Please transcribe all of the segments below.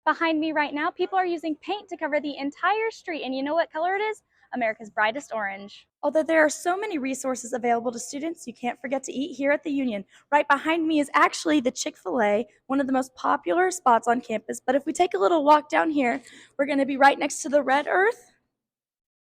Behind me right now, people are using paint to cover the entire street, and you know what color it is? America's brightest orange. Although there are so many resources available to students, you can't forget to eat here at the Union. Right behind me is actually the Chick-fil-A, one of the most popular spots on campus. But if we take a little walk down here, we're going to be right next to the Red Earth.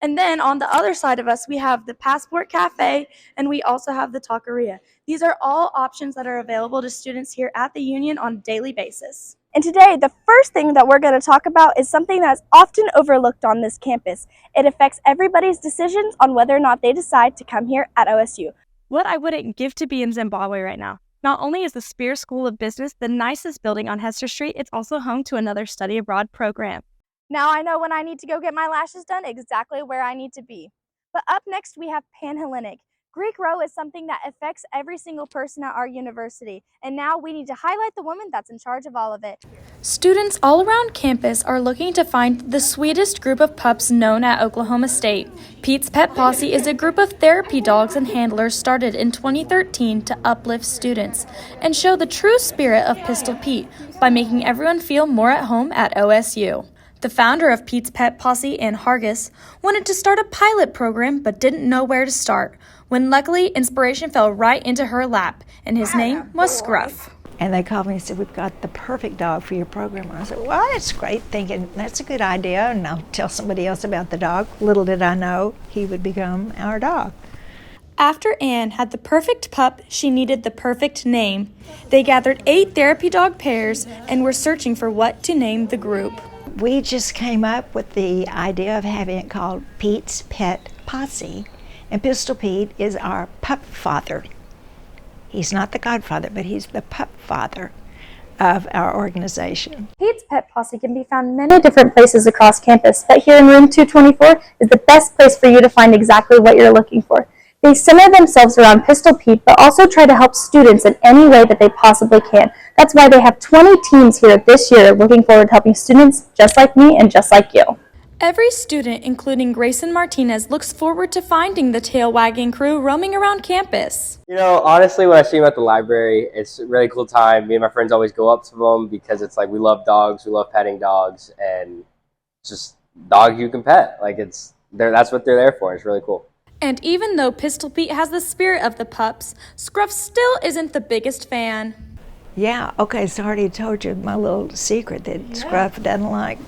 And then on the other side of us, we have the Passport Cafe, and we also have the Taqueria. These are all options that are available to students here at the Union on a daily basis. And today, the first thing that we're going to talk about is something that's often overlooked on this campus. It affects everybody's decisions on whether or not they decide to come here at OSU. What I wouldn't give to be in Zimbabwe right now. Not only is the Spear School of Business the nicest building on Hester Street, it's also home to another study abroad program. Now I know when I need to go get my lashes done exactly where I need to be. But up next we have Panhellenic. Greek row is something that affects every single person at our university, and now we need to highlight the woman that's in charge of all of it. Students all around campus are looking to find the sweetest group of pups known at Oklahoma State. Pete's Pet Posse is a group of therapy dogs and handlers started in 2013 to uplift students and show the true spirit of Pistol Pete by making everyone feel more at home at OSU. The founder of Pete's Pet Posse, Ann Hargis, wanted to start a pilot program but didn't know where to start, when luckily inspiration fell right into her lap, and his name was Scruff. And they called me and said, "We've got the perfect dog for your program." I said, "Well, that's great," thinking that's a good idea, and I'll tell somebody else about the dog. Little did I know he would become our dog. After Anne had the perfect pup, she needed the perfect name. They gathered 8 therapy dog pairs and were searching for what to name the group. We just came up with the idea of having it called Pete's Pet Posse, and Pistol Pete is our pup father. He's not the godfather, but he's the pup father of our organization. Pete's Pet Posse can be found in many different places across campus, but here in room 224 is the best place for you to find exactly what you're looking for. They center themselves around Pistol Pete, but also try to help students in any way that they possibly can. That's why they have 20 teams here this year looking forward to helping students just like me and just like you. Every student, including Grayson Martinez, looks forward to finding the tail-wagging crew roaming around campus. You know, honestly, when I see them at the library, it's a really cool time. Me and my friends always go up to them because it's like we love dogs, we love petting dogs, and it's just dogs you can pet. Like that's what they're there for. It's really cool. And even though Pistol Pete has the spirit of the pups, Scruff still isn't the biggest fan. Yeah, okay, so I already told you my little secret that Scruff doesn't like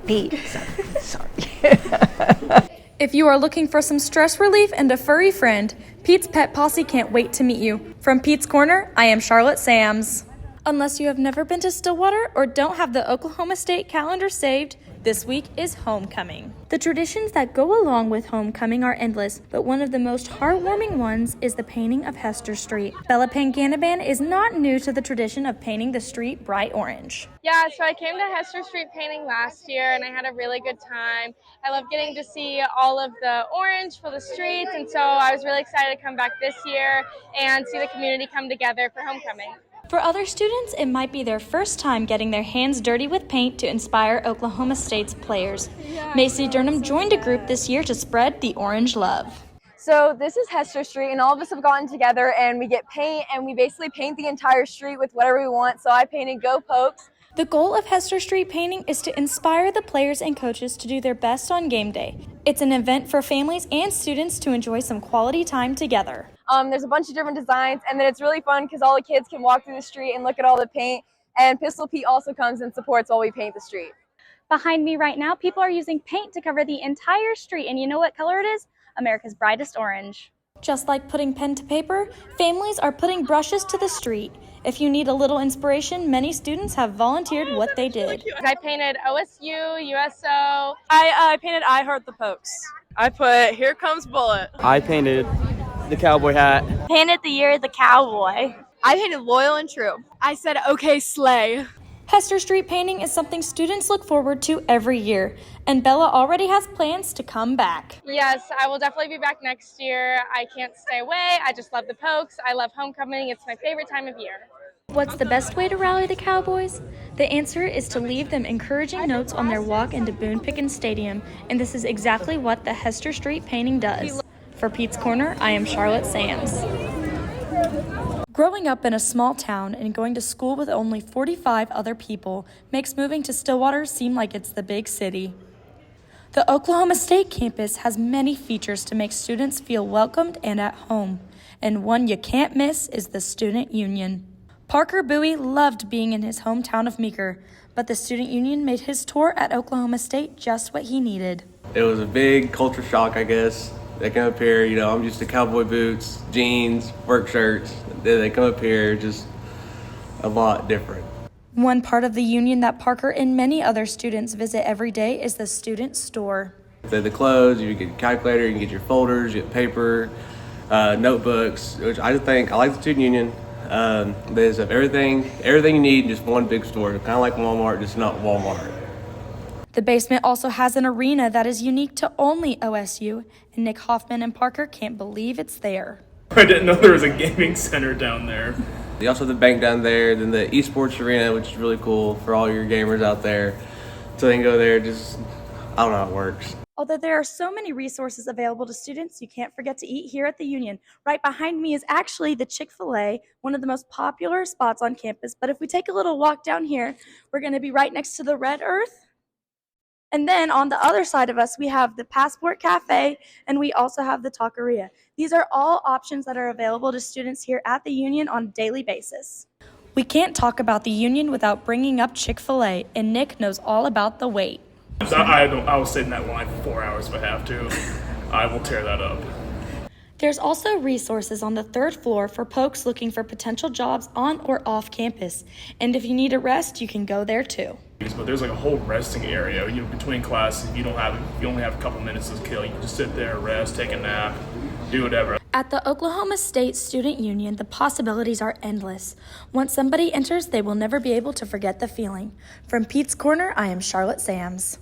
Pete. So, sorry. If you are looking for some stress relief and a furry friend, Pete's Pet Posse can't wait to meet you. From Pete's Corner, I am Charlotte Sams. Unless you have never been to Stillwater or don't have the Oklahoma State calendar saved, this week is homecoming. The traditions that go along with homecoming are endless, but one of the most heartwarming ones is the painting of Hester Street. Bella Panganaban is not new to the tradition of painting the street bright orange. Yeah, so I came to Hester Street painting last year and I had a really good time. I love getting to see all of the orange for the streets, and so I was really excited to come back this year and see the community come together for homecoming. For other students, it might be their first time getting their hands dirty with paint to inspire Oklahoma State's players. Macy Durham joined a group this year to spread the orange love. So this is Hester Street, and all of us have gotten together and we get paint, and we basically paint the entire street with whatever we want. So I painted Go Pokes. The goal of Hester Street painting is to inspire the players and coaches to do their best on game day. It's an event for families and students to enjoy some quality time together. There's a bunch of different designs, and then it's really fun because all the kids can walk through the street and look at all the paint, and Pistol Pete also comes and supports while we paint the street. Behind me right now, people are using paint to cover the entire street, and you know what color it is? America's brightest orange. Just like putting pen to paper, families are putting brushes to the street. If you need a little inspiration, many students have volunteered what they did. I painted OSU, USO. I painted I Heart the Pokes. I put Here Comes Bullet. I painted the cowboy hat. Painted the Year of the Cowboy. I painted Loyal and True. I said Okay Slay. Hester Street painting is something students look forward to every year, and Bella already has plans to come back. Yes, I will definitely be back next year. I can't stay away. I just love the Pokes. I love homecoming. It's my favorite time of year. What's the best way to rally the Cowboys? The answer is to leave them encouraging notes on their walk into Boone Pickens Stadium, and this is exactly what the Hester Street painting does. For Pete's Corner, I am Charlotte Sams. Growing up in a small town and going to school with only 45 other people makes moving to Stillwater seem like it's the big city. The Oklahoma State campus has many features to make students feel welcomed and at home, and one you can't miss is the Student Union. Parker Bowie loved being in his hometown of Meeker, but the Student Union made his tour at Oklahoma State just what he needed. It was a big culture shock, I guess. They come up here, I'm used to cowboy boots, jeans, work shirts. Then they come up here, just a lot different. One part of the Union that Parker and many other students visit every day is the student store. The clothes, you get a calculator, you can get your folders, you get paper, notebooks, which I like the Student Union. They have everything you need in just one big store, kind of like Walmart, just not Walmart. The basement also has an arena that is unique to only OSU, and Nick Hoffman and Parker can't believe it's there. I didn't know there was a gaming center down there. They also have the bank down there, then the esports arena, which is really cool for all your gamers out there. So they can go there, I don't know how it works. Although there are so many resources available to students, you can't forget to eat here at the Union. Right behind me is actually the Chick-fil-A, one of the most popular spots on campus. But if we take a little walk down here, we're going to be right next to the Red Earth. And then on the other side of us, we have the Passport Cafe, and we also have the Taqueria. These are all options that are available to students here at the Union on a daily basis. We can't talk about the Union without bringing up Chick-fil-A, and Nick knows all about the wait. I will sit in that line for 4 hours if I have to. I will tear that up. There's also resources on the third floor for folks looking for potential jobs on or off campus. And if you need a rest, you can go there too. But there's like a whole resting area, between classes. If you only have a couple minutes to kill, you can just sit there, rest, take a nap, do whatever. At the Oklahoma State Student Union, the possibilities are endless. Once somebody enters, they will never be able to forget the feeling. From Pete's Corner, I am Charlotte Sams.